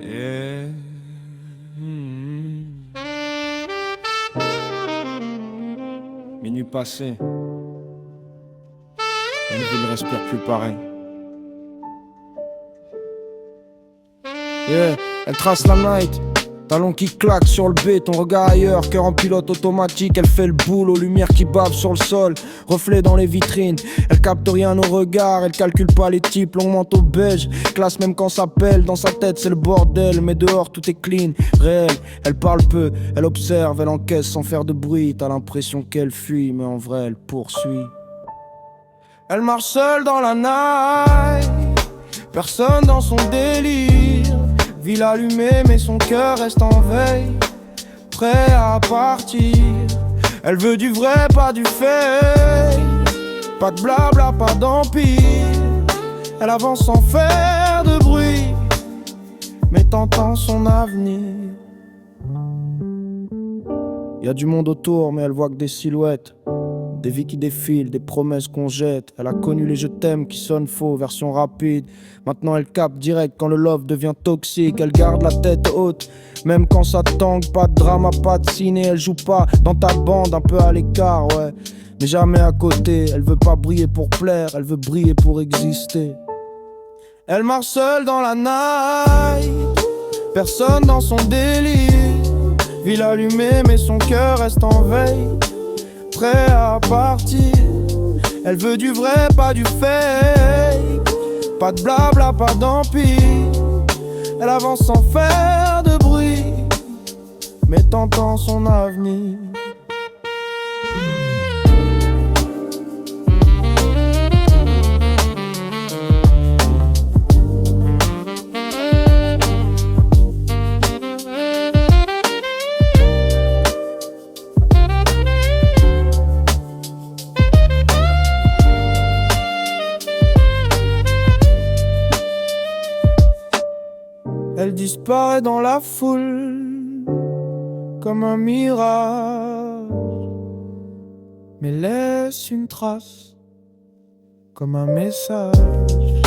Yeah. Minuit passé, la ville ne respire plus pareil. Yeah, elle trace la night, talons qui claquent sur le béton, regard ailleurs, cœur en pilote automatique. Elle fait le boulot, lumière qui bave sur le sol, reflet dans les vitrines. Elle capte rien au regard, elle calcule pas les types, long manteau beige, classe même quand ça pèle. Dans sa tête c'est le bordel, mais dehors tout est clean, réel. Elle parle peu, elle observe, elle encaisse sans faire de bruit. T'as l'impression qu'elle fuit, mais en vrai elle poursuit. Elle marche seule dans la night, personne dans son délire. Ville allumée mais son cœur reste en veille, prêt à partir. Elle veut du vrai, pas du fake, pas de blabla, pas d'empire. Elle avance sans faire de bruit, mais tentant son avenir. Y a du monde autour mais elle voit que des silhouettes, des vies qui défilent, des promesses qu'on jette. Elle a connu les je t'aime qui sonnent faux, version rapide. Maintenant elle capte direct quand le love devient toxique. Elle garde la tête haute, même quand ça tangue. Pas de drama, pas de ciné. Elle joue pas dans ta bande, un peu à l'écart, ouais, mais jamais à côté. Elle veut pas briller pour plaire, elle veut briller pour exister. Elle marche seule dans la night, personne dans son délire. Ville allumée mais son cœur reste en veille, prêt à partir. Elle veut du vrai, pas du fake, pas de blabla, pas d'empire. Elle avance sans faire de bruit, mais tentant son avenir. Elle disparaît dans la foule comme un mirage, mais laisse une trace comme un message.